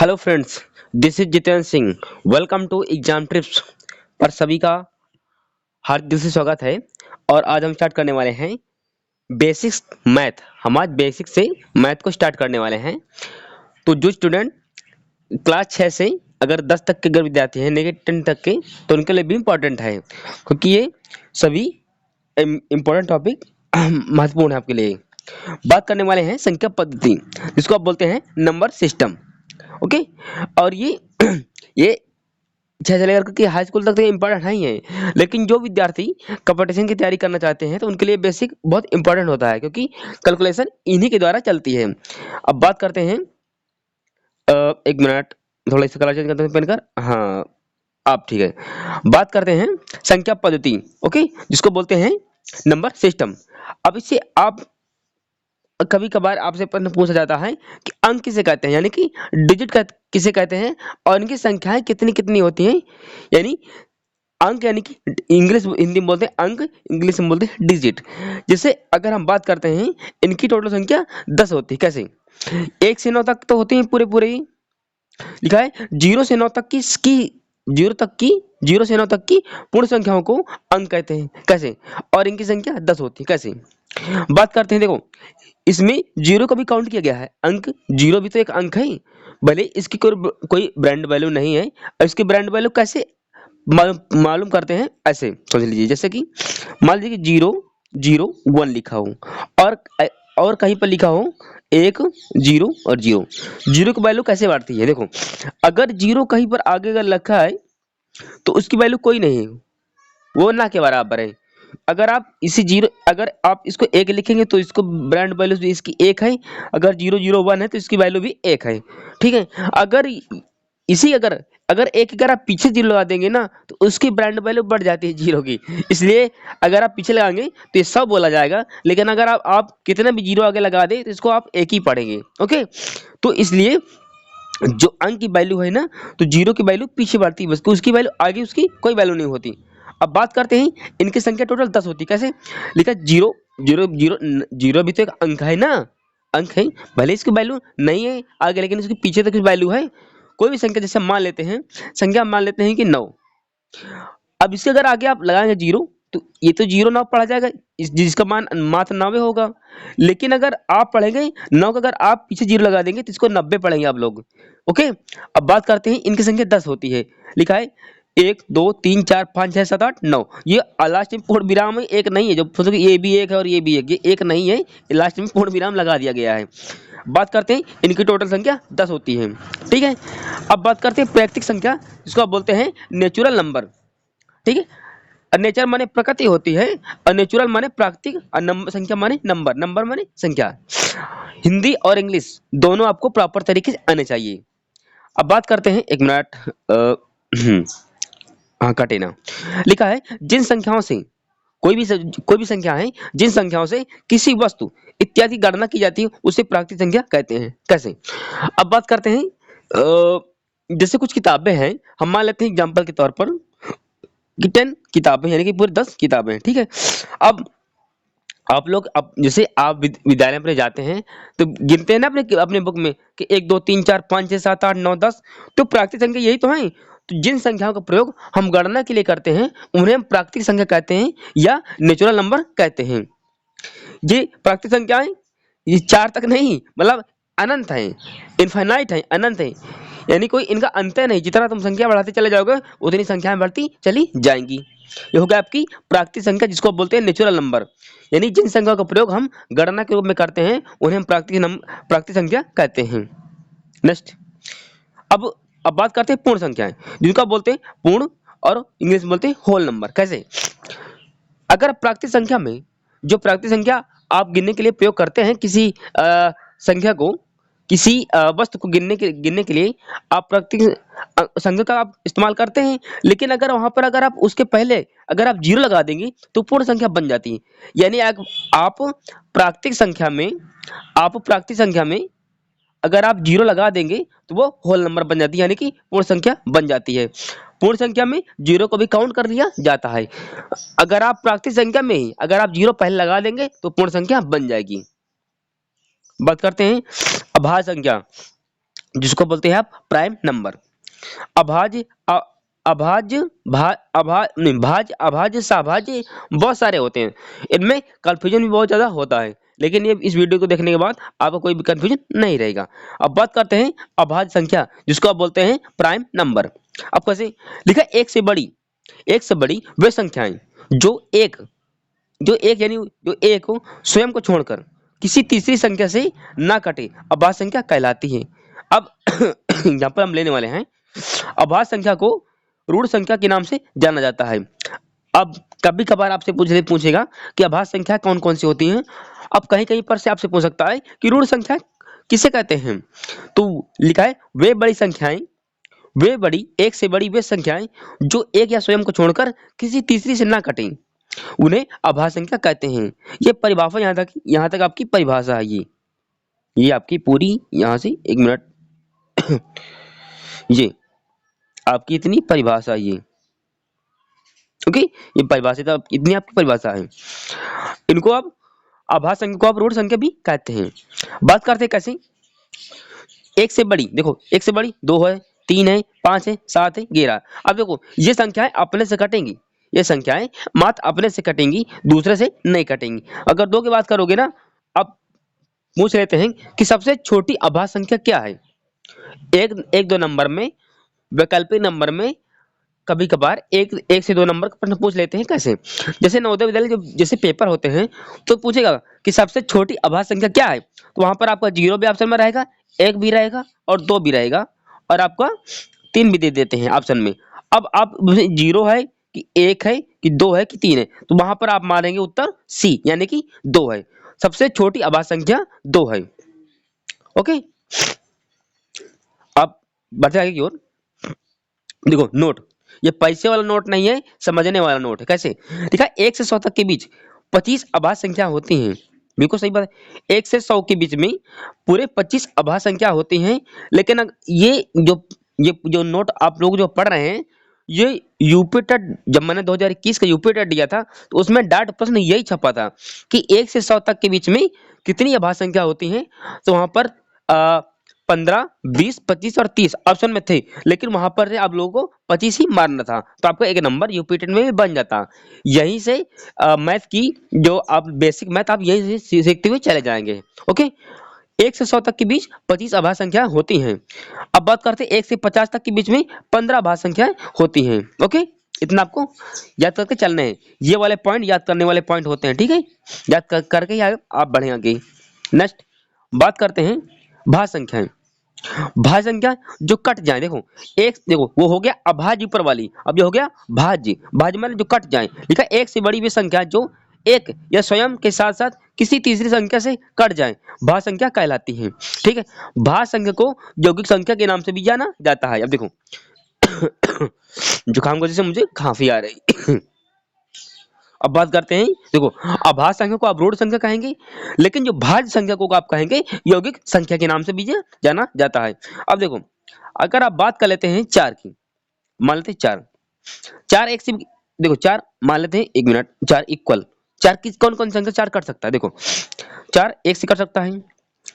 Hello friends, this is Jitendra Singh. Welcome to exam trips पर सभी का हार्दिक दिल से स्वागत है। और आज हम स्टार्ट करने वाले हैं बेसिक्स मैथ। हम आज बेसिक से मैथ को स्टार्ट करने वाले हैं। तो जो स्टूडेंट क्लास 6 से अगर 10 तक के अगर विद्यार्थी हैं, नेगेटिव 10 तक के, तो उनके लिए भी इम्पोर्टेंट है, क्योंकि ये सभी इम्पोर्टेंट टॉपिक महत्वपूर्ण है आपके लिए। बात करने वाले हैं संख्या पद्धति, जिसको आप बोलते हैं नंबर सिस्टम। ओके। और ये 6 से लेकर के हाई स्कूल तक तो इम्पोर्टेंट है ही है, लेकिन जो विद्यार्थी कंपटीशन की तैयारी करना चाहते हैं तो उनके लिए बेसिक बहुत इंपॉर्टेंट होता है, क्योंकि कैलकुलेशन इन्हीं के द्वारा चलती है। अब बात करते हैं, एक मिनट, थोड़ा इसका कलर चेंज करते हैं पेन कर। हाँ, आप ठीक है। बात करते हैं संख्या पद्धति, ओके, जिसको बोलते हैं नंबर सिस्टम। अब इससे आप कभी कभार आपसे प्रश्न पूछा जाता है कि अंक किसे कहते हैं, यानी कि डिजिट किसे कहते हैं, और इनकी संख्याएं कितनी कितनी होती हैं। यानी अंक, यानी कि इंग्लिश हिंदी में बोलते हैं अंक, इंग्लिश में बोलते हैं डिजिट। जैसे अगर हम बात करते हैं, इनकी टोटल संख्या 10 होती है। कैसे? 1 से 9 तक तो होती है पूरे पूरे ही। लिखा है 0 से 9 तक की 0 से 9 तक की पूर्ण संख्याओं को अंक कहते हैं। कैसे? और इनकी संख्या 10 होती है। कैसे? बात करते हैं, देखो इसमें 0 को भी काउंट किया गया है। अंक 0 भी तो एक अंक है, भले इसकी कोई ब्रांड वैल्यू नहीं है। और इसकी ब्रांड वैल्यू कैसे मालूम करते हैं? ऐसे समझ लीजिए, जैसे कि मान लीजिए कि 0 0 1 लिखा हो, और और कहीं पर लिखा हो 1 0 और 0। 0 की वैल्यू कैसे बढ़ती है? देखो, अगर 0 कहीं पर आगे अगर लिखा है तो उसकी वैल्यू कोई नहीं है, वो ना के बराबर है। अगर आप इसी 0, अगर आप इसको 1 लिखेंगे तो इसको ब्रांड वैल्यू भी इसकी 1 है। अगर 0 0 1 है तो इसकी वैल्यू भी 1 है। ठीक है। अगर इसी अगर अगर एक अगर आप पीछे 0 लगा देंगे ना, तो उसकी ब्रांड वैल्यू बढ़ जाती है 0 की। इसलिए अगर आप पीछे लगाएंगे तो ये सब बोला जाएगा, लेकिन अगर आप कितने भी 0 आगे लगा दे तो इसको आप एक ही पढ़ेंगे। ओके। तो इसलिए जो अंक की वैल्यू है ना, तो 0 की वैल्यू पीछे बढ़ती है, बस उसकी वैल्यू आगे उसकी कोई वैल्यू नहीं होती। अब बात करते हैं, इनकी संख्या टोटल 10 होती है। कैसे? लिखा 0 0 0 0 भी तो एक अंक है ना, अंक है, भले इसकी वैल्यू नहीं है आगे, लेकिन उसके पीछे तो कुछ वैल्यू है। कोई भी संख्या जैसे मान लेते हैं, संख्या मान लेते हैं कि 9। अब इसके अगर आगे आप लगाएंगे 0, तो ये तो 0 9 पढ़ा जाएगा, जिसका मान मात्र 9 होगा। लेकिन अगर आप पढ़ेंगे 9 का, अगर आप पीछे 0 लगा देंगे तो इसको 90 पढ़ेंगे आप लोग। ओके। अब बात करते हैं, इनकी संख्या 10 होती है। लिखा है 1 2 3 4 5 6 7 8 9। ये लास्ट में पूर्ण विराम है, एक नहीं है। जो सोचो कि ये भी एक है और ये भी एक, ये एक नहीं है, लास्ट में पूर्ण विराम लगा दिया गया है। बात करते हैं, इनकी टोटल संख्या 10 होती है। ठीक है। अब बात करते हैं प्राकृतिक संख्या, जिसको आप बोलते हैं नेचुरल नंबर। ठीक है। नेचर माने प्रकृति होती है, और नेचुरल माने प्राकृतिक, और नंबर संख्या माने नंबर, नंबर माने संख्या। हिंदी और इंग्लिश दोनों आपको प्रॉपर तरीके से आने चाहिए। अब बात करते हैं, एक मिनट, हाँ कटे ना। लिखा है जिन संख्याओं से कोई भी संख्या है, जिन संख्याओं से किसी वस्तु इत्यादि गणना की जाती है उसे प्राकृतिक संख्या कहते हैं। कैसे? अब बात करते हैं, जैसे कुछ किताबें हैं, हम मान लेते हैं एग्जाम्पल के तौर पर कि 10 किताबें, यानी कि पूरी 10 किताबें। ठीक है। अब आप लोग, अब जैसे आप विद्यालय में जाते हैं तो गिनते हैं ना अपने अपने बुक में कि 1 2 3 4 5 6 7 8 9 10। तो प्राकृतिक संख्या यही तो है। तो जिन संख्याओं का प्रयोग हम गणना के लिए करते हैं उन्हें हम प्राकृतिक संख्या कहते हैं, या नेचुरल नंबर कहते हैं। ये प्राकृतिक संख्याएं, ये 4 तक नहीं, मतलब अनंत है, इनफाइनाइट है, अनंत है। यानी कोई इनका अंत नहीं, जितना तुम संख्या बढ़ाते चले जाओगे उतनी संख्याएं बढ़ती चली जाएंगी। ये होगा आपकी प्राकृतिक संख्या, जिसको बोलते हैं नेचुरल नंबर। यानी जिन संख्याओं का प्रयोग हम गणना के रूप में करते हैं उन्हें हम प्राकृतिक संख्या कहते हैं। नेक्स्ट, अब बात करते हैं पूर्ण संख्याएं, जिनको बोलते हैं पूर्ण, और इंग्लिश में बोलते हैं होल नंबर। कैसे? अगर प्राकृतिक संख्या में, जो प्राकृतिक संख्या आप गिनने के लिए प्रयोग करते हैं, किसी संख्या को, किसी वस्तु को गिनने के लिए आप प्राकृतिक संख्या का आप इस्तेमाल करते हैं। लेकिन अगर वहां पर अगर आप उसके पहले अगर आप 0 लगा देंगे तो पूर्ण संख्या बन जाती है। यानी आप प्राकृतिक संख्या में अगर आप 0 लगा देंगे तो वो होल नंबर बन जाती है, यानी कि पूर्ण संख्या बन जाती है। पूर्ण संख्या में 0 को भी काउंट कर लिया जाता है। अगर आप प्राकृतिक संख्या में ही अगर आप 0 पहले लगा देंगे तो पूर्ण संख्या बन जाएगी। बात करते हैं अभाज्य संख्या। जिसको बोलते हैं आप प्राइम नंबर। अभाज्य अभाज्य नहीं, भाज्य अभाज्य सभाज्य बहुत सारे होते हैं, इनमें कंफ्यूजन भी बहुत ज्यादा होता है, लेकिन ये इस वीडियो को देखने के बाद आपको कोई भी कंफ्यूजन नहीं रहेगा। अब बात करते हैं अभाज्य संख्या, जिसको आप बोलते हैं प्राइम नंबर। अब कैसे लिखा, एक से बड़ी वे संख्याएं जो एक यानी जो एक हो स्वयं को छोड़कर किसी तीसरी संख्या से ना कटे अभाज्य संख्या कहलाती है। अब यहाँ पर हम लेने वाले हैं, अभाज्य संख्या को ऋण संख्या के नाम से जाना जाता है। अब कभी कभार आपसे पूछेगा कि अभाज्य संख्या कौन कौन सी होती हैं। अब कहीं कहीं पर से आपसे पूछ सकता है कि ऋण संख्या किसे कहते हैं, तो लिखा है वे बड़ी एक से बड़ी वे संख्याएं जो एक या स्वयं को छोड़कर किसी तीसरी से ना कटें उन्हें अभाज्य संख्या कहते हैं। ये परिभाषा यहाँ तक आपकी परिभाषा है। ये आपकी पूरी, यहाँ से एक मिनट ये आपकी इतनी परिभाषा है ये, ओके, ये परिभाषित इतनी आपकी परिभाषा है। इनको आप अभाज्य संख्या को आप ऋण संख्या भी कहते हैं। बात करते हैं कैसे, एक से बड़ी, देखो एक से बड़ी 2 है, 3 है, 5 है, 7 है, 11। अब देखो ये संख्याएं अपने से कटेंगी, ये संख्याएं मात्र अपने से कटेंगी, दूसरे से नहीं कटेंगी। अगर 2 की बात करोगे ना, अब पूछ लेते हैं कि सबसे छोटी अभाज्य संख्या क्या है। एक दो नंबर में, वैकल्पिक नंबर में कभी कभार एक से 2 नंबर का प्रश्न पूछ लेते हैं। कैसे, जैसे नवोदय विद्यालय जैसे पेपर होते हैं तो पूछेगा कि सबसे छोटी अभाज्य संख्या क्या है, तो वहां पर आपका 0 भी ऑप्शन में रहेगा, 1 भी रहेगा और 2 भी रहेगा, और आपका 3 भी दे देते हैं ऑप्शन में। अब आप 0 है कि 1 है कि 2 है कि 3 है, तो वहां पर आप मारेंगे उत्तर सी, यानी कि 2 है। सबसे छोटी अभाज्य संख्या 2 है। ओके, अब बढ़ते आगे की ओर। देखो नोट, ये पैसे वाला नोट नहीं है, समझने वाला नोट है। कैसे लिखा, 1 से 100 तक के बीच 25 अभाज्य संख्या होती हैं। बिल्कुल सही बात है, 1 से 100 के बीच में पूरे 25 अभाज्य संख्या होती हैं। लेकिन ये जो नोट आप लोग जो पढ़ रहे हैं, ये यूपी टेट, जब मैंने 2021 का यूपी टेट दिया था तो उसमें डाट प्रश्न यही छपा था कि 1 से 100 तक के बीच में कितनी अभाज्य संख्या होती हैं। तो वहां पर 15, 20, 25 और 30 ऑप्शन में थे, लेकिन वहां पर से आप लोगों को 25 ही मारना था, तो आपका एक नंबर यूपी टेट में भी बन जाता। यहीं से मैथ की जो आप बेसिक मैथ आप यहीं से सीखते हुए चले जाएंगे। ओके, 1 से 100 तक के बीच 25 अभाज्य संख्या होती हैं। अब बात करते हैं 1 से 50 तक के बीच में 15 अभाज्य संख्याएं होती हैं। ओके, इतना आपको याद करके चलना है, ये वाले पॉइंट याद करने वाले पॉइंट होते हैं, ठीक है, करके ही आप बढ़े आगे। नेक्स्ट बात करते हैं भाज्य संख्याएं। भाज्य संख्या जो कट जाए, देखो वो हो गया अभाज्य ऊपर वाली, अब ये हो गया भाज्य। भाज्य मतलब जो कट जाए, लिखा 1 से बड़ी वे संख्या जो एक या स्वयं के साथ साथ किसी तीसरी संख्या से कट जाए भाज्य संख्या कहलाती है। ठीक है, भाज्य संख्या को यौगिक संख्या के नाम से भी जाना जाता है। अब देखो जुकाम की वजह से मुझे खांसी आ रही अब बात करते हैं, देखो अभाज्य संख्या को आप ऋण संख्या कहेंगे, लेकिन जो भाज्य संख्या को आप कहेंगे यौगिक संख्या के नाम से भी जाना जाता है। अब देखो अगर आप बात कर लेते हैं 4 की, मान लेते हैं 4 एक से, देखो 4 मान लेते हैं, 1 मिनट, 4 इक्वल, 4 की कौन कौन संख्या 4 कर सकता है, देखो 4 1 से कर सकता है,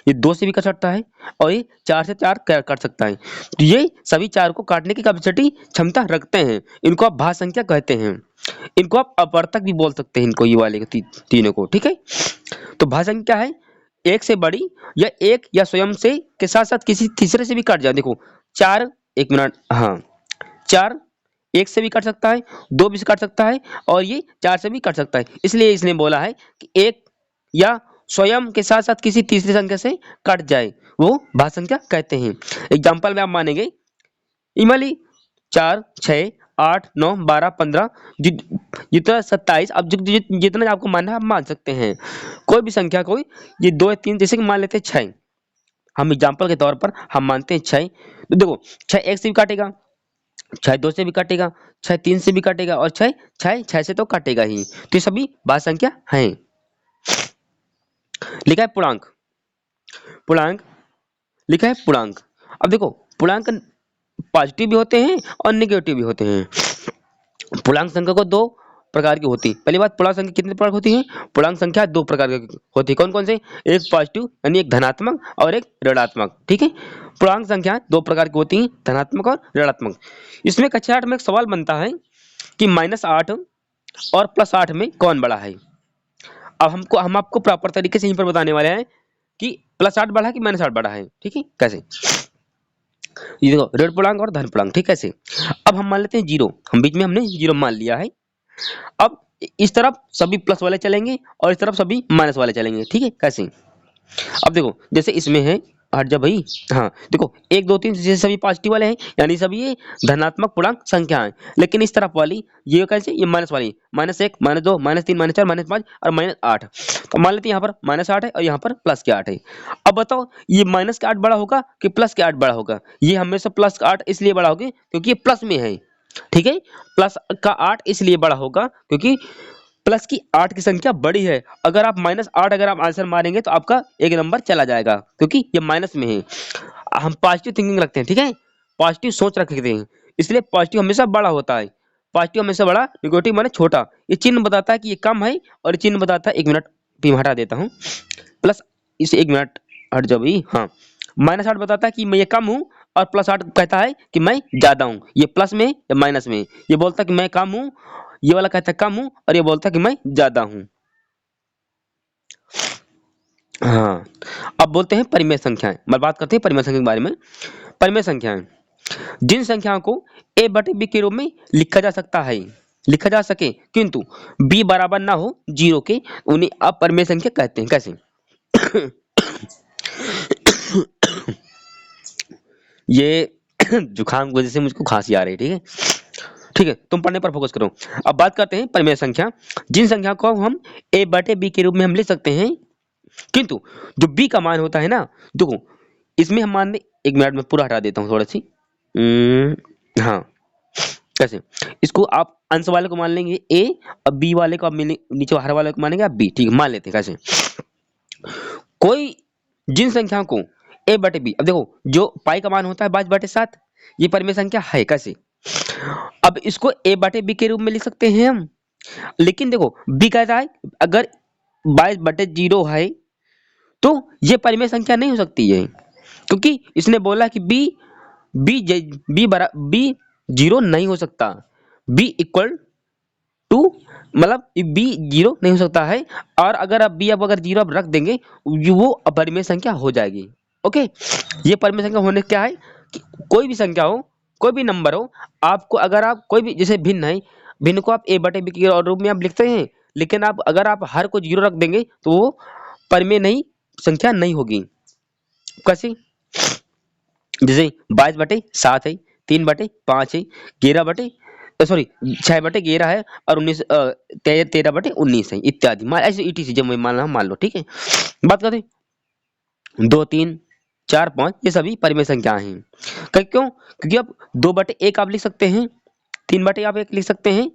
ये 2 से भी कर सकता है, और ये 4 से 4 कर सकता है। तो ये सभी 4 को काटने की कैपेसिटी क्षमता रखते हैं, इनको आप भाज्य संख्या कहते हैं। इनको आप अपवर्तक भी बोल सकते हैं, इनको ये वाले तीनों को। ठीक है, तो भाज्य संख्या है 1 से बड़ी या 1 या स्वयं से के साथ साथ किसी तीसरे से भी कट जाए। देखो 4, 1 मिनट, हाँ 4 1 से भी कट सकता है, 2 भी से कट सकता है, और ये 4 से भी कट सकता है। इसलिए इसने बोला है कि 1 या स्वयं के साथ साथ किसी तीसरी संख्या से कट जाए वो भाज्य संख्या कहते हैं। एग्जाम्पल में आप मानेंगे, इमली 4, 6, 8, 9, 12, 15 जितना 27, अब जितना आपको मानना है आप मान सकते हैं कोई भी संख्या, कोई ये 2 या 3, जैसे कि मान लेते हैं 6, हम एग्जाम्पल के तौर पर हम मानते हैं 6, तो देखो 6 1 से भी काटेगा, 6 2 से भी काटेगा, 6 3 से भी काटेगा, और 6 से तो काटेगा ही। तो ये सभी भाज्य संख्या हैं। लिखा है पूर्णांक, पूर्णांक लिखा है पूर्णांक। अब देखो पूर्णांक पॉजिटिव भी होते हैं और नेगेटिव भी होते हैं। पूर्णांक संख्या को 2 प्रकार की होती है। पहली बात, पूर्णांक संख्या कितने प्रकार की होती है? पूर्णांक संख्या दो प्रकार की होती है। कौन कौन से? एक पॉजिटिव यानी एक धनात्मक और एक ऋणात्मक। ठीक है, पूर्णांक संख्या दो प्रकार की होती है, धनात्मक और ऋणात्मक। इसमें कक्षा 8 में एक सवाल बनता है कि -8 और +8 में कौन बड़ा है। अब हम आपको प्रॉपर तरीके से यहीं पर बताने वाले हैं कि +8 बड़ा है कि -8 बड़ा है। ठीक है, कैसे? ये देखो, ऋण पूर्णांक और धन पूर्णांक। ठीक है, कैसे? अब हम मान लेते हैं 0, हम बीच में हमने 0 मान लिया है। अब इस तरफ सभी प्लस वाले चलेंगे और इस तरफ सभी माइनस वाले चलेंगे। ठीक है, कैसे? अब देखो, जैसे इसमें है, हट जा भाई। हाँ देखो, 1 2 3 जैसे सभी पॉजिटिव वाले हैं, यानी सभी ये धनात्मक पूर्णांक संख्या है। लेकिन इस तरफ वाली ये कैसे? ये माइनस वाली, -1 -2 -3 -4 -5 और -8। तो मान लेते हैं यहाँ पर -8 है और यहाँ पर +8 है। अब बताओ, ये -8 बड़ा होगा कि +8 बड़ा होगा? ये हमेशा +8 इसलिए बड़ा होगा क्योंकि ये प्लस में है। ठीक है, +8 इसलिए बड़ा होगा क्योंकि प्लस की 8 की संख्या बड़ी है। अगर आप -8 अगर आप आंसर मारेंगे तो आपका एक नंबर चला जाएगा क्योंकि ये माइनस में है। हम पॉजिटिव थिंकिंग रखते हैं। ठीक है, पॉजिटिव सोच रखते हैं, इसलिए पॉजिटिव हमेशा बड़ा होता है। पॉजिटिव हमेशा बड़ा, नेगेटिव माने छोटा। ये चिन्ह बताता है कि ये कम है और ये चिन्ह बताता है, 1 मिनट भी हटा देता हूँ, प्लस इसे 1 मिनट हट जाओ भाई। हाँ, -8 बताता है कि मैं ये कम हूँ और +8 कहता है कि मैं ज्यादा हूँ। ये प्लस में या माइनस में? ये बोलता है कि मैं कम हूँ, ये वाला कहता है कम हूँ और ये बोलता है कि मैं ज्यादा हूँ। हाँ, अब बोलते हैं परिमेय संख्याएं। मैं बात करते हैं परिमेय संख्या के बारे में। परिमेय संख्याएं, जिन संख्याओं को a/b के रूप में लिखा जा सकता है, लिखा जा सके किंतु b बराबर ना हो 0 के, उन्हें अपरिमेय संख्या कहते हैं। कैसे? ये जुकाम की वजह से मुझको खांसी आ रही है। ठीक है, ठीक है, तुम पढ़ने पर फोकस करो। अब बात करते हैं परिमेय संख्या, जिन संख्या को हम a/b के रूप में हम लिख सकते हैं किंतु जो b का मान होता है ना, देखो इसमें हम मान लें, 1 मिनट में पूरा हटा देता हूँ थोड़ा सी। हाँ, कैसे? इसको आप अंश वाले को मान लेंगे a और b वाले को आप नीचे हर वाले को मानेंगे आप b। ठीक है, मान लेते हैं। कैसे? कोई जिन संख्याओं को a/b, अब देखो जो पाई का मान होता है 22/7, ये परिमेय संख्या है। कैसे? अब इसको a/b के रूप में लिख सकते हैं हम, लेकिन देखो b कहता है अगर 22/0 है तो ये परिमेय संख्या नहीं हो सकती है, क्योंकि इसने बोला कि b 0 नहीं हो सकता। b इक्वल टू, मतलब b 0 नहीं हो सकता है, और अगर आप b अगर 0 आप रख देंगे वो अपरिमेय संख्या हो जाएगी। ओके, ये परिमेय संख्या होने क्या है कि कोई भी संख्या हो, कोई भी नंबर हो, आपको अगर आप कोई भी, जैसे भिन्न है, भिन्न को आप a/b के रूप में आप लिखते हैं, लेकिन आप अगर आप हर को 0 रख देंगे तो वो परिमेय नहीं संख्या नहीं होगी। कैसे? जैसे 22/7 है, 3/5 है, 6/11 है और 13/19 है इत्यादि। ऐसे ETC जब मैं मान लो। ठीक है, बात करते 2 3 4 5 ये सभी परिमेय संख्याएं हैं। क्यों? क्योंकि अब 2/1 आप लिख सकते हैं, 3/1 लिख सकते हैं,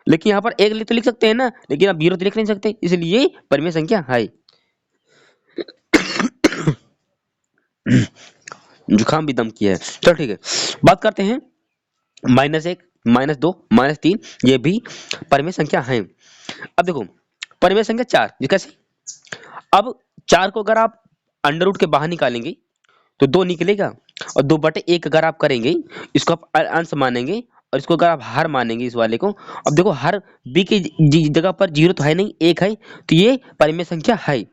लेकिन यहाँ पर 1 तो लिख सकते हैं ना, लेकिन आप 0 तो लिख नहीं सकते, इसलिए परिमेय संख्या है। जुकाम भी दम की है। चलो ठीक है, बात करते हैं -1 -2 -3, ये भी परिमेय संख्या है। अब देखो परिमेय संख्या 4, ये कैसे? अब 4 को अगर आप अंडर रूट के बाहर निकालेंगे तो 2 निकलेगा, और 2/1 अगर आप करेंगे, इसको आप अंश मानेंगे और इसको अगर आप हर मानेंगे इस वाले को। अब देखो हर b की जगह पर 0 तो है नहीं, 1 है, तो ये परिमेय संख्या है।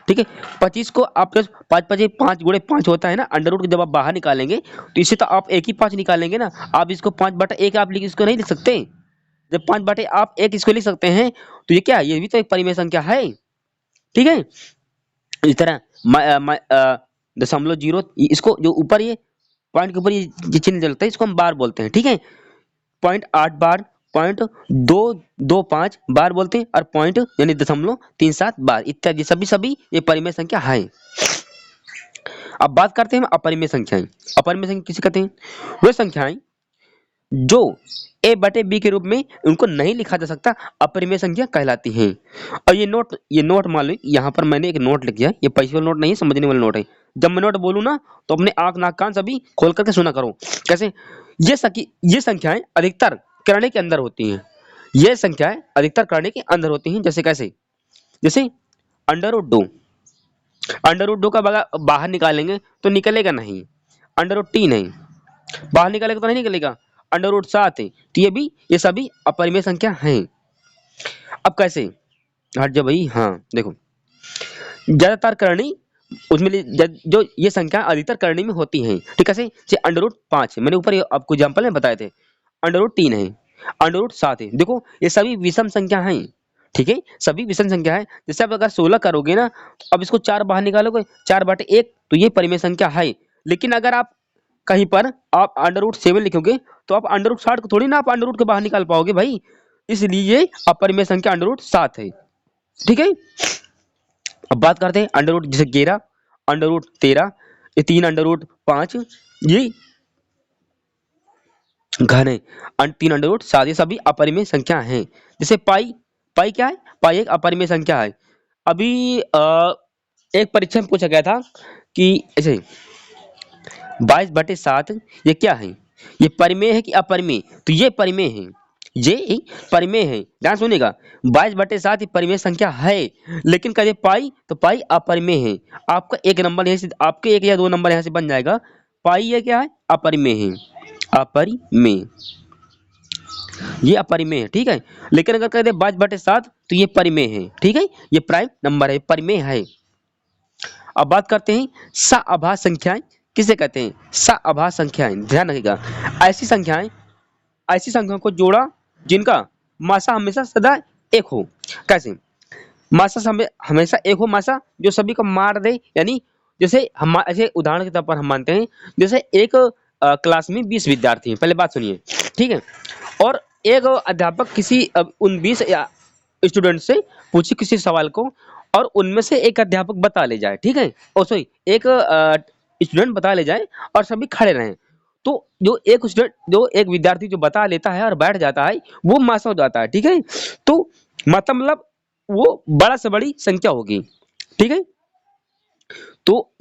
ठीक है, 25 को आप 5 5 गुणे 5 होता है ना, अंडर रूट जब आप बाहर निकालेंगे तो इससे तो आप एक ही 5 निकालेंगे ना, आप इसको 5/1 आप इसको नहीं लिख सकते। जब 5/1 इसको लिख सकते हैं तो ये क्या है? ये भी तो एक परिमेय संख्या है। ठीक है, इस तरह 0.0, इसको जो ऊपर ये पॉइंट के ऊपर ये चिन्ह चलता है, इसको हम बार बोलते हैं। ठीक है, 0.8 बार, 0.225 बार बोलते हैं, और पॉइंट यानी 0.37 बार इत्यादि सभी ये परिमेय संख्या है। अब बात करते हैं अपरिमेय संख्याएं। अपरिमेय संख्या किसे कहते हैं? वे संख्याएं जो a/b के रूप में उनको नहीं लिखा जा सकता, अपरिमेय संख्या कहलाती हैं। और ये नोट मान लो, यहाँ पर मैंने एक नोट लिख दिया, ये पैसे वाला नोट नहीं है, समझने वाला नोट है। जब मैं नोट बोलूँ ना तो अपने आंख नाक कान सभी खोल करके सुना करो। कैसे? ये संख्याएं अधिकतर किराने के अंदर होती हैं। ये संख्याएं अधिकतर करने के अंदर होती हैं। जैसे कैसे? जैसे अंडर रूट 2, अंडर रूट 2 का बाहर निकालेंगे तो निकलेगा नहीं। अंडर रूट 3 है, बाहर निकालेगा तो नहीं निकलेगा। अंडर रूट 7 है, तो ये सभी अपरिमेय संख्या हैं। अब कैसे? हट जा भाई। हाँ देखो, ज्यादातर करणी उसमें जो ये संख्या अधिकतर करणी में होती हैं, ठीक है। जैसे अंडर रूट 5 है, मैंने ऊपर आपको एग्जाम्पल में बताए थे। अंडर रूट 3 है, अंडर रूट 7 है। देखो ये सभी विषम संख्या हैं, ठीक है, सभी विषम संख्या है। जैसे आप अगर 16 करोगे ना, अब इसको 4 बाहर निकालोगे, 4/1, तो ये परिमेय संख्या है। लेकिन अगर आप कहीं पर आप अंडर रूट 7 लिखोगे तो आप अंडर रूट 60 को थोड़ी ना आप अंडर रूट के बाहर निकाल पाओगे भाई। इसलिए अपरिमेय संख्या अंडर रूट 7 है, ठीक है। अब बात करते हैं अंडर रूट जैसे 11, अंडर रूट 13, ये 3 अंडर रूट 5, ये घन है। 3 अंडर रूट 7, ये सभी अपरिमेय संख्या हैं। जैसे पाई, पाई क्या है? पाई एक अपरिमेय संख्या है। अभी एक परीक्षा में पूछा गया था कि ऐसे 22/7 ये क्या है? ये परिमेय है कि अपरिमेय? तो ये परिमेय है, ये परिमेय है। ध्यान सुनिएगा, 22/7 ये परिमेय संख्या है। लेकिन कहे पाई, तो पाई अपरिमेय है। आपका एक नंबर यहाँ से, आपके 1 या 2 नंबर यहाँ से बन जाएगा। पाई ये क्या है? अपरिमेय है, अपरिमेय, ये अपरिमेय है, ठीक है। लेकिन अगर कह दे 22/7 तो ये परिमेय है, ठीक है, ये प्राइम नंबर है, परिमेय है। अब बात करते हैं सआभाज्य संख्याएं किसे कहते हैं? सआभाज्य संख्याएं, ध्यान रखिएगा, ऐसी संख्याएं, ऐसी संख्याओं को जोड़ा जिनका मासा हमेशा सदा एक हो। कैसे? मासा हमेशा एक हो, मासा जो सभी को मार दे। यानी जैसे हम ऐसे उदाहरण के तौर पर हम मानते हैं, जैसे एक क्लास में 20 विद्यार्थी हैं, पहले बात सुनिए, ठीक है। और एक अध्यापक किसी उन 20 स्टूडेंट से पूछे किसी सवाल को, और उनमें से एक अध्यापक बता ले जाए, ठीक है, ओ सॉरी, एक स्टूडेंट बता ले जाए और सभी खड़े रहें। तो जो एक विद्यार्थी जो बता लेता है और बैठ जाता है, वो मासा हो जाता है, ठीक है। तो मतलब वो बड़ा से बड़ी संख्या होगी, ठीक है। तो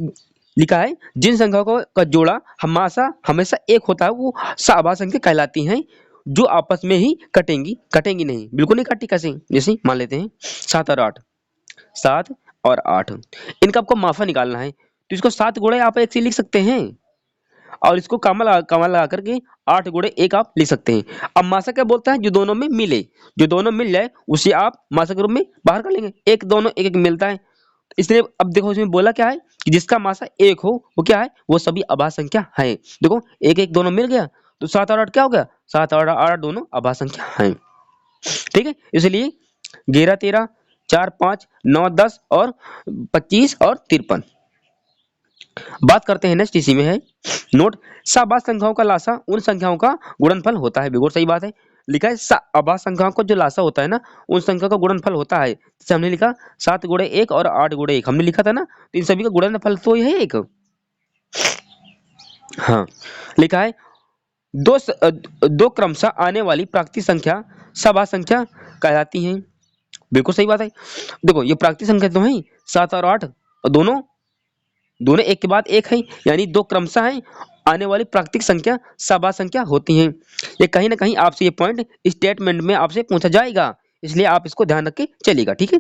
लिखा है जिन संख्याओं का जोड़ा हमेशा हमेशा एक होता है, वो सआभाज्य संख्या कहलाती हैं, जो आपस में ही कटेंगी, कटेंगी नहीं, बिल्कुल नहीं कटी। कैसे? जैसे मान लेते हैं 7 और 8, 7 और 8, इनका आपको माफा निकालना है, तो इसको 7 गुणे आप एक से लिख सकते हैं, और इसको कमा लगा करके 8 गुणे एक आप लिख सकते हैं। अब मासा क्या बोलता है? जो दोनों में मिले, जो दोनों मिल जाए उसे आप मासा के रूप में बाहर कर लेंगे। एक दोनों एक एक मिलता है, इसलिए अब देखो इसमें बोला क्या है कि जिसका मासा एक हो वो क्या है? वो सभी अभाज्य संख्या है। देखो एक एक दोनों मिल गया, तो 7 और 8 क्या हो गया? 7 और 8 दोनों अभाज्य संख्या हैं, ठीक है। इसलिए 11, 13, 4, 5, 9, 10 और 25 और 53। बात करते हैं नेक्स्ट, इसी में है नोट, सआभाज्य संख्याओं का लासा उन संख्याओं का गुणनफल होता है। बिल्कुल सही बात है, लिखा है सआभाज्य संख्याओं का जो लासा होता है ना, उन संख्या का गुणनफल होता है। जैसे हमने लिखा 7 गुणे 1 और 8 गुणे 1, हमने लिखा था ना, तो इन सभी का गुणनफल तो ये है 1। हाँ, लिखा है दो क्रमशः आने वाली प्राकृतिक संख्या सआभाज्य संख्या कहलाती हैं। बिल्कुल सही बात है। देखो ये प्राकृतिक संख्या तो है 7 और 8, और दोनों दोनों एक के बाद एक हैं, यानी दो क्रमशः हैं आने वाली प्राकृतिक संख्या सआभाज्य संख्या होती हैं। ये कहीं ना कहीं आपसे ये पॉइंट स्टेटमेंट में आपसे पूछा जाएगा, इसलिए आप इसको ध्यान रख के चलिएगा, ठीक है।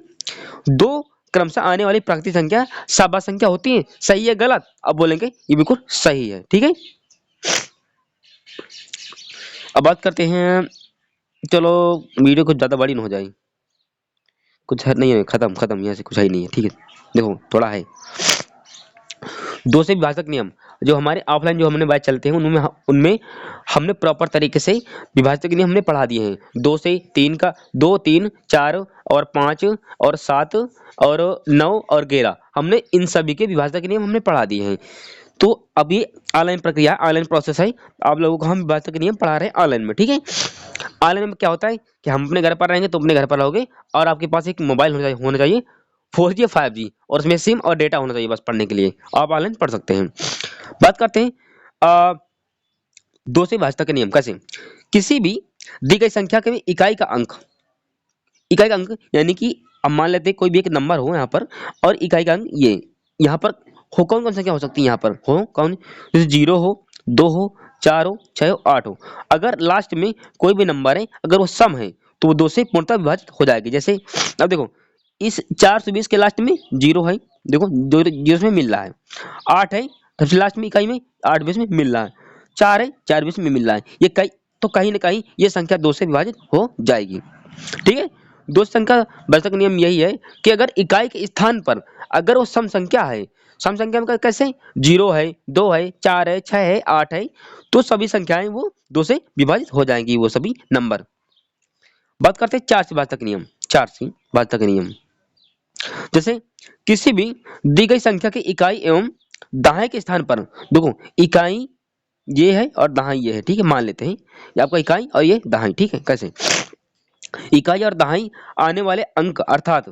दो क्रमशः आने वाली प्राकृतिक संख्या सआभाज्य संख्या होती है, सही है गलत? अब बोलेंगे ये बिल्कुल सही है, ठीक है। अब बात करते हैं, चलो वीडियो कुछ ज्यादा बड़ी ना हो जाए, कुछ है नहीं है, खत्म खत्म, यहाँ से कुछ है ही नहीं है, ठीक है। देखो थोड़ा है, दो से विभाजक नियम जो हमारे ऑफलाइन जो हमने बैच चलते हैं उनमें हमने प्रॉपर तरीके से विभाजक नियम हमने पढ़ा दिए हैं। 2 से 3 का 2, 3, 4 और 5 और 7 और 9 और 11, हमने इन सभी के विभाजक नियम हमने पढ़ा दिए हैं। तो अभी ऑनलाइन प्रक्रिया, ऑनलाइन प्रोसेस है, आप लोगों को हम विभाजक नियम पढ़ा रहे हैं ऑनलाइन में, ठीक है। ऑनलाइन में क्या होता है कि हम अपने घर पर रहेंगे तो अपने घर पर रहोगे, और आपके पास एक मोबाइल होना चाहिए 4G या 5G, और उसमें सिम और डेटा होना चाहिए बस पढ़ने के लिए, आप ऑनलाइन पढ़ सकते हैं। बात करते हैं दो से विभाजक के नियम। कैसे? किसी भी दी गई संख्या के इकाई का अंक यानी कि अब मान लेते हैं कोई भी एक नंबर हो यहाँ पर, और इकाई का अंक ये यहाँ पर हो, कौन कौन संख्या हो सकती है यहाँ पर? हो कौन? जैसे 0 हो, 2 हो, 4 हो, 6 हो, 8 हो। अगर लास्ट में कोई भी नंबर है, अगर वो सम है, तो वो 2 से पूर्णतः विभाजित हो जाएगी। जैसे अब देखो इस 420 के लास्ट में 0 है, देखो 2 जीरो में मिल रहा है। 8 है सबसे लास्ट में इकाई में 8 20 में मिल रहा है। 4 है 4 20 में मिल रहा है। ये कई तो कहीं ना कहीं ये संख्या 2 से विभाजित हो जाएगी। ठीक है, दो संख्या बचत का नियम यही है कि अगर इकाई के स्थान पर अगर वो सम संख्या है, सम संख्या में कैसे 0 है 2 है 4 है 6 है 8 है, तो सभी संख्याएं वो 2 से विभाजित हो जाएंगी, वो सभी नंबर। बात करते हैं 4 से भाजक नियम। 4 से भाजक नियम, जैसे किसी भी दी गई संख्या की इकाई एवं दहाई के स्थान पर, देखो इकाई ये है और दहाई ये है, ठीक है, मान लेते हैं ये आपका इकाई और ये दहाई। ठीक है, कैसे इकाई और दहाई आने वाले अंक अर्थात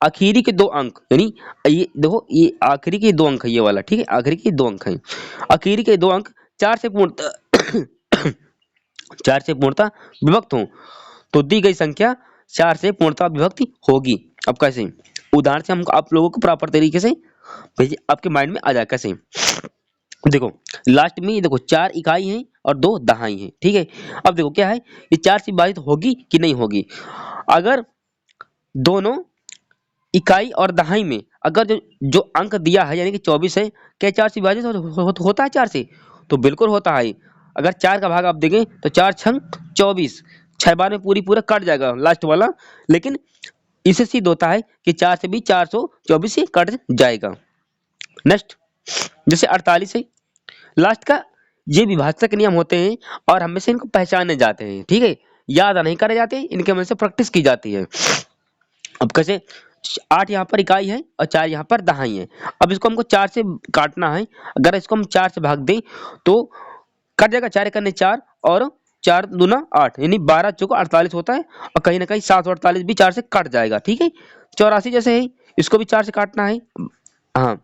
आखिरी के 2 अंक, यानी ये देखो ये आखिरी के 2 अंक है ये वाला, ठीक है, आखिरी के 2 अंक हैं, आखिरी के 2 अंक 4 से पूर्णतः 4 से पूर्णतः विभक्त हो तो दी गई संख्या 4 से पूर्णतः विभक्त होगी। अब कैसे, उदाहरण से हम आप लोगों को प्रॉपर तरीके से भेजिए, आपके माइंड में आ जाए कैसे। देखो लास्ट में देखो 4 इकाई हैं और 2 दहाई हैं, ठीक है। अब देखो क्या है, ये 4 से विभाजित होगी कि नहीं होगी। अगर दोनों इकाई और दहाई में अगर जो अंक दिया है यानी कि 24 है, क्या 4 से विभाजित होता है 4 से? तो बिल्कुल होता है। अगर 4 का भाग आप देखें तो 4 छंग 24, 6 बार में पूरा कट जाएगा लास्ट वाला, लेकिन इससे सिद्ध होता है कि 4 से भी 424 से कट जाएगा। नेक्स्ट, जैसे 48 है, लास्ट का ये विभाजक नियम होते हैं और हमेशा इनको पहचाने जाते हैं, ठीक है, याद नहीं करे जाते, इनके हमेशा प्रैक्टिस की जाती है। अब कैसे, 8 यहाँ पर इकाई है और 4 यहाँ पर दहाई है। अब इसको हमको 4 से काटना है, अगर इसको हम 4 से भाग दें तो कट जाएगा, 4 करने 4 और 4 दूना 8, यानी 12 चौका 48 होता है, और कहीं ना कहीं 748 भी 4 से कट जाएगा। ठीक है, 84 जैसे है, इसको भी 4 से काटना है, हाँ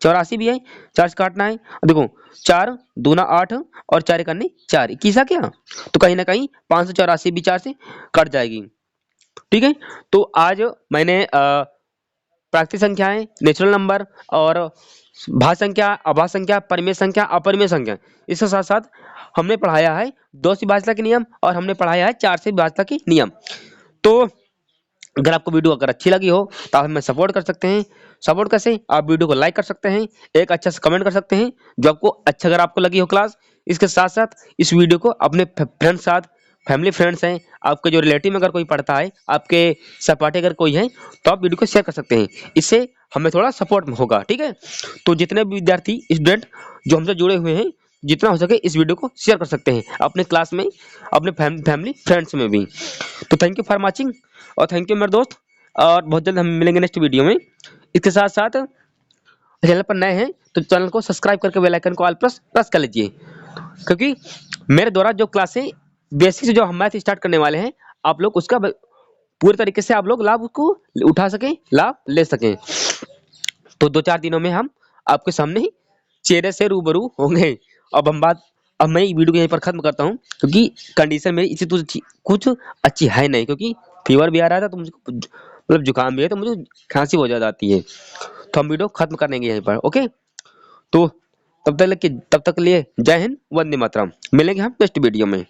84 भी है 4 से काटना है। देखो 4 दूना 8 और 4 करने 4, किसा क्या, तो कहीं ना कहीं 584 भी 4 से कट जाएगी। ठीक है, तो आज मैंने प्राकृतिक संख्याएं, नेचुरल नंबर और भाज्य संख्या, अभाज्य संख्या, परिमेय संख्या, अपरिमेय संख्या, इसके साथ साथ हमने पढ़ाया है 2 से विभाज्यता के नियम और हमने पढ़ाया है 4 से विभाज्यता के नियम। तो अगर आपको वीडियो अगर अच्छी लगी हो तो आप हमें सपोर्ट कर सकते हैं। सपोर्ट कैसे, आप वीडियो को लाइक कर सकते हैं, एक अच्छा सा कमेंट कर सकते हैं जो आपको अच्छा अगर आपको लगी हो क्लास। इसके साथ साथ इस वीडियो को अपने फ्रेंड्स साथ, फैमिली फ्रेंड्स हैं आपके जो रिलेटिव में अगर कोई पढ़ता है, आपके सहपाठी अगर कोई है, तो आप वीडियो को शेयर कर सकते हैं, इससे हमें थोड़ा सपोर्ट होगा। ठीक है, तो जितने भी विद्यार्थी स्टूडेंट जो हमसे जुड़े हुए हैं, जितना हो सके इस वीडियो को शेयर कर सकते हैं अपने क्लास में, अपने फैमिली फ्रेंड्स में भी। तो थैंक यू फॉर वॉचिंग और थैंक यू मेरे दोस्त, और बहुत जल्द हम मिलेंगे नेक्स्ट वीडियो में। इसके साथ साथ चैनल पर नए हैं तो चैनल को सब्सक्राइब करके बेल आइकन को ऑल प्रेस कर लीजिए, क्योंकि मेरे द्वारा जो क्लासें बेसिक से जो हम मैथ स्टार्ट करने वाले हैं, आप लोग उसका पूरे तरीके से आप लोग लाभ को उठा सकें, लाभ ले सकें। तो 2-4 दिनों में हम आपके सामने ही चेहरे से रूबरू होंगे। अब मैं वीडियो को यहीं पर खत्म करता हूँ, क्योंकि कंडीशन मेरी इसी तो कुछ अच्छी है नहीं, क्योंकि फीवर भी आ रहा था, तो मुझे मतलब जुकाम भी है, तो मुझे खांसी हो जाती है। तो हम वीडियो खत्म कर लेंगे यहीं पर। ओके, तो तब तक के लिए जय हिंद, वंदे मातरम। मिलेंगे हम नेक्स्ट वीडियो में।